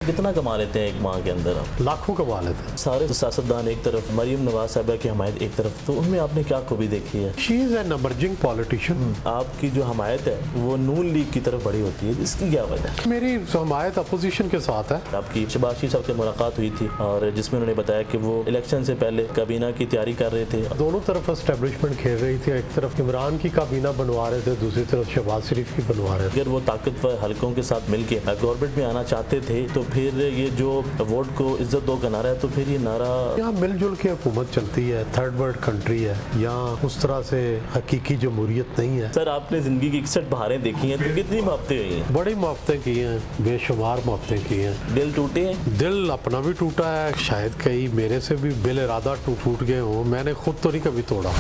कितना कमा लेते हैं एक माह के अंदर आप? लाखों कमा लेते हैं। सारे सियासतदान एक तरफ, मरीम नवाज साहबा की हमायत एक तरफ, तो उनमें आपने क्या खूबी देखी है? She is an emerging politician. आपकी जो हमायत है वो नून लीग की तरफ बढ़ी होती है, इसकी क्या वजह है? मेरी हमायत अपोजिशन के साथ है। आपकी शहबाज शरीफ साहब से मुलाकात हुई थी और जिसमें उन्होंने बताया कि वो इलेक्शन से पहले काबीना की तैयारी कर रहे थे। दोनों तरफ एस्टेब्लिशमेंट खेल रही थी, एक तरफ इमरान की काबीना बनवा रहे थे, दूसरी तरफ शहबाज शरीफ की बनवा रहे थे। अगर वो ताकतवर हलकों के साथ मिलकर गवर्नमेंट में आना चाहते थे तो फिर ये जो वोट को इज्जत दो का नारा है, तो फिर ये नारा यहाँ मिलजुल के हुकूमत चलती है, थर्ड वर्ल्ड कंट्री है, यहाँ उस तरह से हकीकी जमहूरियत नहीं है। सर आपने जिंदगी की 61 बहारें देखी हैं, तो कितनी मोहब्बतें हुई हैं? बड़ी मोहब्बतें की हैं, बेशुमार मोहब्बतें की हैं। दिल टूटे हैं? दिल अपना भी टूटा है, शायद कई मेरे से भी बिल इरादा टूट गए हों, मैंने खुद तो नहीं कभी तोड़ा।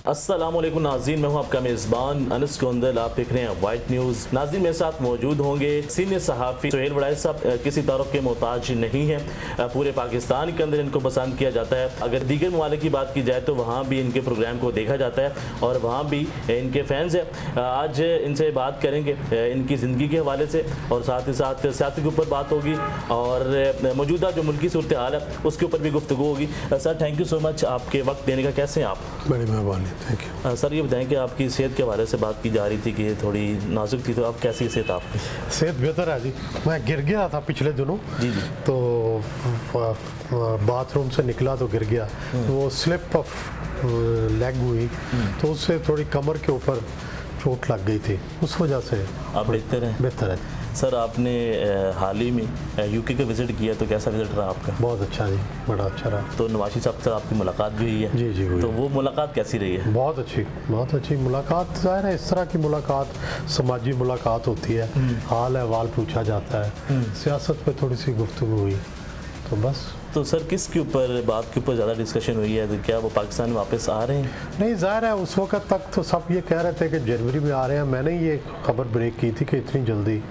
अस्सलामुअलैकुम नाज़रीन, मैं हूं आपका मेज़बान अनस गोंदल। आप देख रहे हैं वाइट न्यूज़। नाज़रीन मेरे साथ मौजूद होंगे सीनियर सहाफ़ी सुहेल वड़ाई साहब। किसी तारुफ के मोहताज नहीं है, पूरे पाकिस्तान के अंदर इनको पसंद किया जाता है। अगर दीगर ममालिक की बात की जाए तो वहाँ भी इनके प्रोग्राम को देखा जाता है और वहाँ भी इनके फैंस हैं। आज इनसे बात करेंगे इनकी ज़िंदगी के हवाले से और साथ ही साथ सियासत के ऊपर बात होगी और मौजूदा जो मुल्की सूरत हाल है उसके ऊपर भी गुफ्तगू होगी। Sir thank you so much आपके वक्त देने का। कैसे हैं आप? बड़ी मेहरबानी, थैंक यू। सर ये बताएं कि आपकी सेहत के हवाले से बात की जा रही थी कि थोड़ी नाजुक थी, तो आप कैसी सेहत आपकी? सेहत बेहतर है जी। मैं गिर गया था पिछले दिनों, जी जी, तो बाथरूम से निकला तो गिर गया, वो स्लिप ऑफ लेग हुई, तो उससे थोड़ी कमर के ऊपर चोट लग गई थी, उस वजह से आप बेहतर हैं? बेहतर है। सर आपने हाल ही में यूके का विज़िट किया, तो कैसा विज़िट रहा आपका? बहुत अच्छा जी, बड़ा अच्छा रहा। तो नवाज साहब से आपकी मुलाकात भी हुई है? जी जी हुई। तो वो मुलाकात कैसी रही है? बहुत अच्छी मुलाकात। ज़ाहिर है इस तरह की मुलाकात समाजी मुलाकात होती है, हाल अहवाल पूछा जाता है, सियासत पे थोड़ी सी गुफ्तगू हुई, तो बस। तो सर किस के ऊपर बात के ऊपर ज़्यादा डिस्कशन हुई है? तो क्या वो पाकिस्तान वापस आ रहे हैं? नहीं, ज़ाहिर है उस वक्त तक तो सब ये कह रहे थे कि जनवरी में आ रहे हैं। मैंने ये खबर ब्रेक की थी कि इतनी जल्दी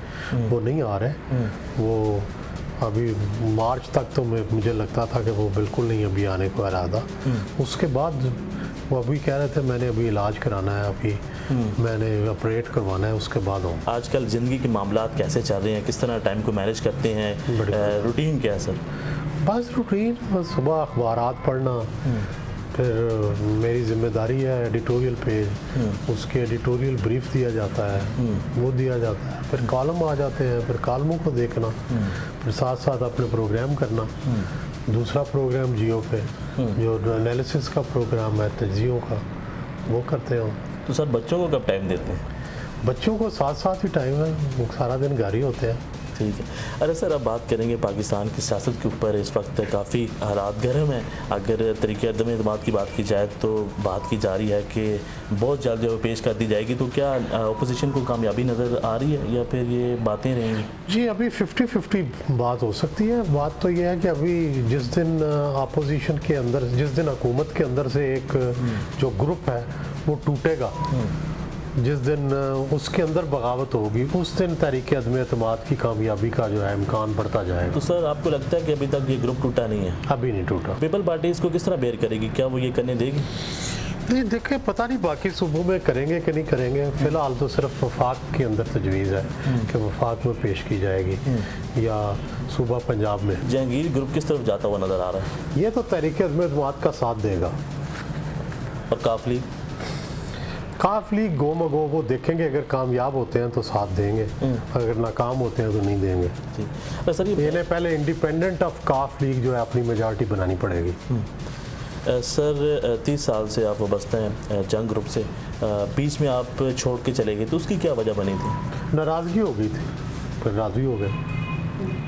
वो नहीं आ रहे, वो अभी मार्च तक तो मुझे लगता था कि वो बिल्कुल नहीं अभी आने को इरादा। उसके बाद वो अभी कह रहे थे मैंने अभी इलाज कराना है, अभी मैंने ऑपरेट करवाना है, उसके बाद हूँ। आजकल ज़िंदगी के मामलात कैसे चल रहे हैं, किस तरह टाइम को मैनेज करते हैं, रूटीन क्या है सर? बस रूटीन, बस सुबह अखबारात पढ़ना, फिर मेरी जिम्मेदारी है एडिटोरियल पेज, उसके एडिटोरियल ब्रीफ दिया जाता है, वो दिया जाता है, फिर कॉलम आ जाते हैं, फिर कॉलमों को देखना, फिर साथ साथ अपने प्रोग्राम करना। दूसरा प्रोग्राम जियो पे जो एनालिसिस का प्रोग्राम है, तज्जियों का, वो करते हो। तो सर बच्चों को कब टाइम देते हैं? बच्चों को साथ साथ ही टाइम है, वो सारा दिन घर ही होते हैं। ठीक है। अरे सर अब बात करेंगे पाकिस्तान की सियासत के ऊपर। इस वक्त काफ़ी हालात गर्म हैं। अगर तरीक़े अदम एतमाद की बात की जाए तो बात की जा रही है कि बहुत जल्द जब पेश कर दी जाएगी, तो क्या अपोजिशन को कामयाबी नज़र आ रही है या फिर ये बातें रहेंगी? जी अभी 50-50 बात हो सकती है। बात तो ये है कि अभी जिस दिन अपोजिशन के अंदर, जिस दिन हुकूमत के अंदर से एक जो ग्रुप है वो टूटेगा, जिस दिन उसके अंदर बगावत होगी, उस दिन तहरीक अदम एतमाद की कामयाबी का जो है इम्कान बढ़ता जाएगा। तो सर आपको लगता है कि अभी तक ये ग्रुप टूटा नहीं है? अभी नहीं टूटा। पीपल पार्टी इसको किस तरह बेयर करेगी? क्या वो ये करने देगी? नहीं देखें, पता नहीं बाकी सूबों में करेंगे कि नहीं करेंगे। फ़िलहाल तो सिर्फ वफाक के अंदर तजवीज़ है कि वफाक में पेश की जाएगी या सूबा पंजाब में। जहांगीर ग्रुप किस तरफ जाता हुआ नज़र आ रहा है? ये तो तहरीक अदम एतमाद का साथ देगा। और काफ लीग गो मगो वो देखेंगे, अगर कामयाब होते हैं तो साथ देंगे, अगर नाकाम होते हैं तो नहीं देंगे। सर इन्हें पहले इंडिपेंडेंट ऑफ काफ लीग जो है अपनी मेजॉरिटी बनानी पड़ेगी। सर 30 साल से आप वाबस्ता हैं जंग ग्रुप से, बीच में आप छोड़ के चले गए, तो उसकी क्या वजह बनी थी? नाराज़गी हो गई थी, फिर राज़ी हो गए,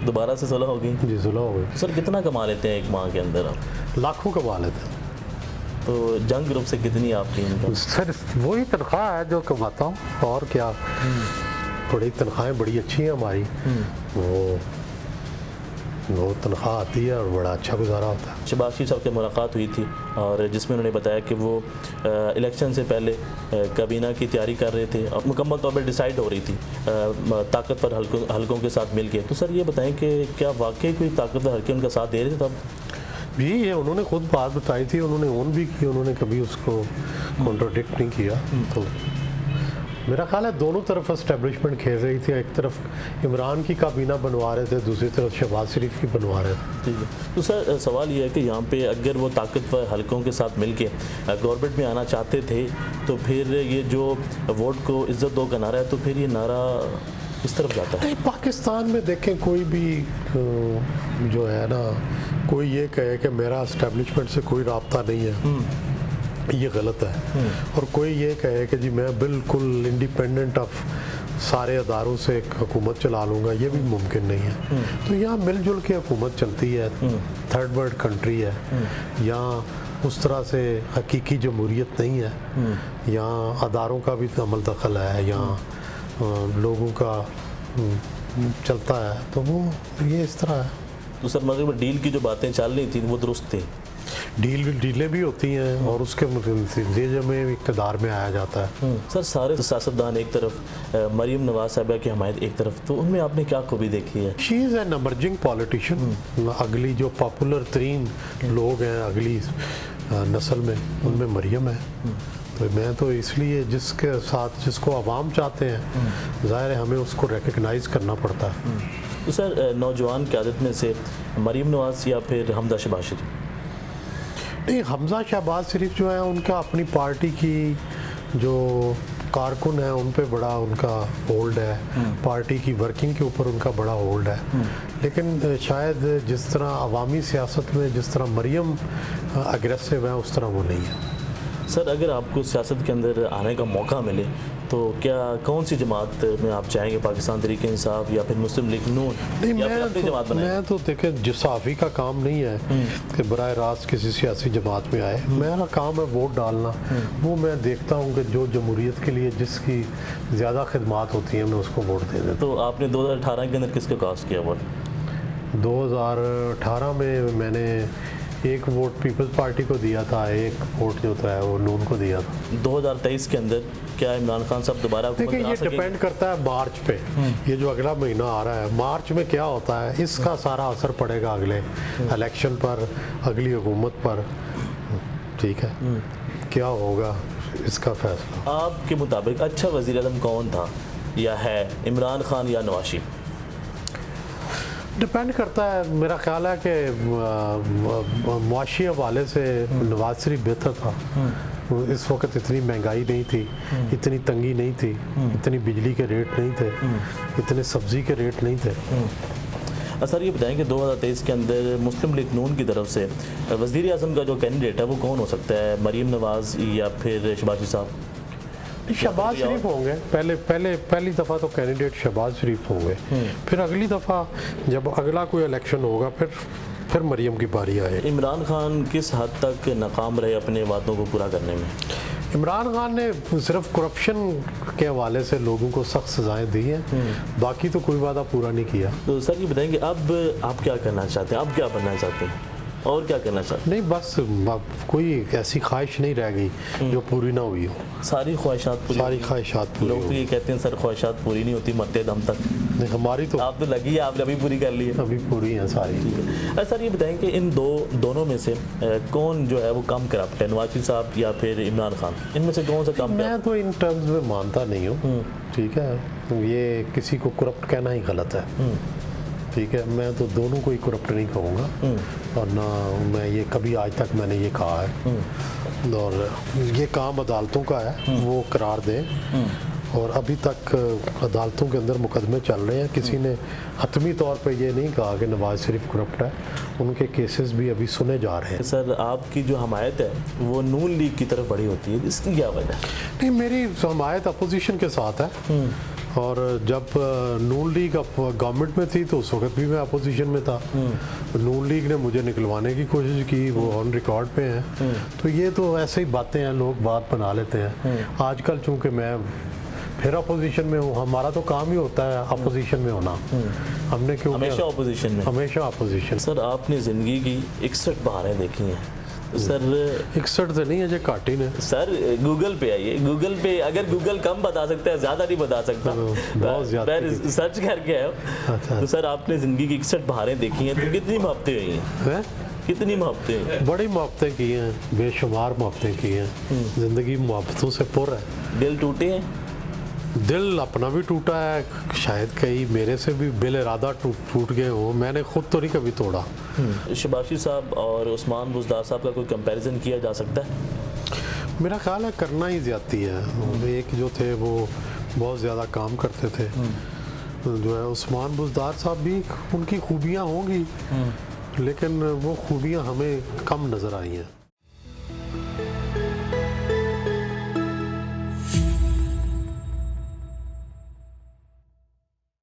दोबारा से सुलह हो गई? जी सुलह हो गई। सर कितना कमा लेते हैं एक माह के अंदर आप? लाखों कमा लेते हैं। तो जंग ग्रुप से कितनी आपकी इनकम? सर वही तनख्वाह है जो कमाता हूँ, और क्या। बड़ी तनख्वाहें बड़ी अच्छी हैं हमारी, वो तनख्वाह आती है और बड़ा अच्छा गुजारा होता है। शहबाज शरीफ साहब से मुलाकात हुई थी और जिसमें उन्होंने बताया कि वो इलेक्शन से पहले काबीना की तैयारी कर रहे थे और मुकम्मल तौर पर डिसाइड हो रही थी ताकतवर हलकों के साथ मिल के। तो सर ये बताएं कि क्या वाकई कोई ताकतवर हल्के उनका साथ दे रहे थे तब? जी ये उन्होंने खुद बात बताई थी, उन्होंने ओन भी की, उन्होंने कभी उसको कॉन्ट्राडिक्ट नहीं किया। तो मेरा ख्याल है दोनों तरफ एस्टेब्लिशमेंट खेल रही थी। एक तरफ इमरान की काबीना बनवा रहे थे, दूसरी तरफ शहबाज शरीफ की बनवा रहे थे। ठीक है। तो सर सवाल ये है कि यहाँ पे अगर वो ताकतवर हलकों के साथ मिलके गवर्नमेंट में आना चाहते थे तो फिर ये जो वोट को इज्जत दो का नारा है, तो फिर ये नारा किस तरफ जाता है? नहीं, पाकिस्तान में देखें कोई भी जो है ना, कोई ये कहे कि मेरा एस्टेब्लिशमेंट से कोई राब्ता नहीं है, ये गलत है। और कोई ये कहे कि जी मैं बिल्कुल इंडिपेंडेंट ऑफ सारे अदारों से एक हुकूमत चला लूँगा, ये भी मुमकिन नहीं है। तो यहाँ मिलजुल के हुकूमत चलती है, थर्ड वर्ल्ड कंट्री है, यहाँ उस तरह से हकीकी जमहूरियत नहीं है। यहाँ अदारों का भी अमल दखल है, यहाँ लोगों का चलता है, तो वो ये इस तरह है। तो सर मगर डील की जो बातें चल रही थी वो दुरुस्त थी? डीलें भी होती हैं और उसके नतीजे में इक़्तिदार में आया जाता है। सर सारे सियासतदान एक तरफ, मरीम नवाज साहिबा की हमायत एक तरफ, तो उनमें आपने क्या खूबी देखी है? She is an emerging politician. अगली जो पॉपुलर तरीन लोग हैं अगली नस्ल में, उनमें मरीम है। तो मैं तो इसलिए जिसके साथ जिसको अवाम चाहते हैं, ज़ाहिर है हमें उसको रिकग्नाइज करना पड़ता है। तो सर नौजवान क़यादत में से मरीम नवाज या फिर हमजा शहबाज शरीफ? नहीं, हमजा शहबाज शरीफ जो है उनका अपनी पार्टी की जो कारकुन है उन पे बड़ा उनका होल्ड है, पार्टी की वर्किंग के ऊपर उनका बड़ा होल्ड है। लेकिन शायद जिस तरह अवामी सियासत में जिस तरह मरीम अग्रेसिव है, उस तरह वो नहीं है। सर अगर आपको सियासत के अंदर आने का मौका मिले तो क्या कौन सी जमात में आप चाहेंगे? पाकिस्तान तहरीक इंसाफ या फिर मुस्लिम लीग नून? नहीं, या फिर अपनी जमात बनाएं? मैं तो देखें जिसाफी का काम नहीं है कि बराह रास्त किसी सियासी जमात में आए। मेरा काम है वोट डालना। वो मैं देखता हूँ कि जो जमहूरियत के लिए जिसकी ज़्यादा खिदमात होती हैं मैं उसको वोट दे देता तो आपने 2018 के अंदर किसको कास्ट किया वोट? हूँ। 2018 में मैंने एक वोट पीपल्स पार्टी को दिया था, एक वोट जो था वो नून को दिया था। 2023 के अंदर क्या इमरान खान साहब दोबारा हुकूमत देखिए बना ये सकेंगे? डिपेंड करता है मार्च पे। ये जो अगला महीना आ रहा है, मार्च में क्या होता है इसका सारा असर पड़ेगा अगले इलेक्शन पर, अगली हुकूमत पर। ठीक है, क्या होगा इसका फैसला। आपके मुताबिक अच्छा वज़ीर आज़म कौन था या है, इमरान खान या नवाज शरीफ? डिपेंड करता है। मेरा ख्याल है कि मुआशी हवाले से नवाज शरीफ बेहतर था। इस वक्त इतनी महंगाई नहीं थी, इतनी तंगी नहीं थी, इतनी बिजली के रेट नहीं थे, इतने सब्जी के रेट नहीं थे। सर ये बताएं कि 2023 के अंदर मुस्लिम लीग नून की तरफ से वज़ीर आज़म का जो कैंडिडेट है वो कौन हो सकता है? मरीम नवाज या फिर शहबाज साहब? शहबाज शरीफ होंगे। पहली दफ़ा तो कैंडिडेट शहबाज शरीफ होंगे। फिर अगली दफ़ा जब अगला कोई इलेक्शन होगा फिर मरीम की बारी आए। इमरान खान किस हद तक नाकाम रहे अपने वादों को पूरा करने में? इमरान खान ने सिर्फ करप्शन के हवाले से लोगों को सख्त सजाएं दी हैं, बाकी तो कोई वादा पूरा नहीं किया। तो सर ये बताएंगे अब आप क्या करना चाहते हैं? आप क्या बनना चाहते हैं और क्या करना चाहते नहीं, बस कोई ऐसी ख्वाहिश नहीं रह गई जो पूरी ना हुई हो। सारी ख्वाहिशात पूरी? सारी ख्वाहिशात पूरी लोग तो ये कहते हैं सर ख्वाहिशात पूरी नहीं होती मरते दम तक। नहीं, हमारी तो आप तो लगी है, आपने अभी पूरी कर ली है। अभी पूरी है सारी। सर ये बताएं कि इन दोनों में से कौन जो है वो कम करप्ट है, नवाज साहब या फिर इमरान खान? इनमें से कौन सा कम? मैं तो इन टर्म्स में मानता नहीं हूँ। ठीक है, ये किसी को करप्ट कहना ही गलत है। ठीक है, मैं तो दोनों को ही करप्ट नहीं कहूँगा और ना मैं ये कभी आज तक मैंने ये कहा है। और ये काम अदालतों का है, वो करार दें। और अभी तक अदालतों के अंदर मुकदमे चल रहे हैं। किसी ने हतमी तौर पे ये नहीं कहा कि नवाज शरीफ करप्ट है। उनके केसेस भी अभी सुने जा रहे हैं। सर आपकी जो हमायत है वो नून लीग की तरफ बड़ी होती है, इसकी क्या वजह? नहीं, मेरी हमायत अपोजिशन के साथ है। और जब नून लीग गवर्नमेंट में थी तो उस वक्त भी मैं अपोजिशन में था। नून लीग ने मुझे निकलवाने की कोशिश की, वो ऑन रिकॉर्ड पे हैं। तो ये तो ऐसे ही बातें हैं, लोग बात बना लेते हैं। आजकल चूँकि मैं फिर अपोजिशन में हूँ, हमारा तो काम ही होता है अपोजिशन में होना। हमने क्यों हमेशा अपोजिशन में? हमेशा अपोजिशन। सर आपने ज़िंदगी की 61 बहारें देखी हैं। सर 61 तो नहीं है, जो काटी ने। सर गूगल पे आइए, गूगल पे अगर गूगल कम बता सकता है, ज़्यादा नहीं बता सकता। बहुत ज़्यादा मैं सर्च करके आया हूँ। तो सर आपने ज़िंदगी की 61 बहारें देखी हैं, तो कितनी मोहब्बतें हुई हैं? कितनी मोहब्बतें? बड़ी मोहब्बतें की हैं, बेशुमार मोहब्बतें की हैं। ज़िंदगी मोहब्बतों से पुर है। दिल टूटे हैं? दिल अपना भी टूटा है, शायद कई मेरे से भी बिल इरादा टूट गए हो, मैंने खुद तो नहीं कभी तोड़ा। शबाशी साहब और उस्मान बुज़दार साहब का कोई कंपैरिजन किया जा सकता है? मेरा ख्याल है करना ही ज्यादती है। एक जो थे वो बहुत ज़्यादा काम करते थे, जो है उस्मान बुज़दार साहब भी, उनकी खूबियाँ होंगी लेकिन वो खूबियाँ हमें कम नज़र आई हैं।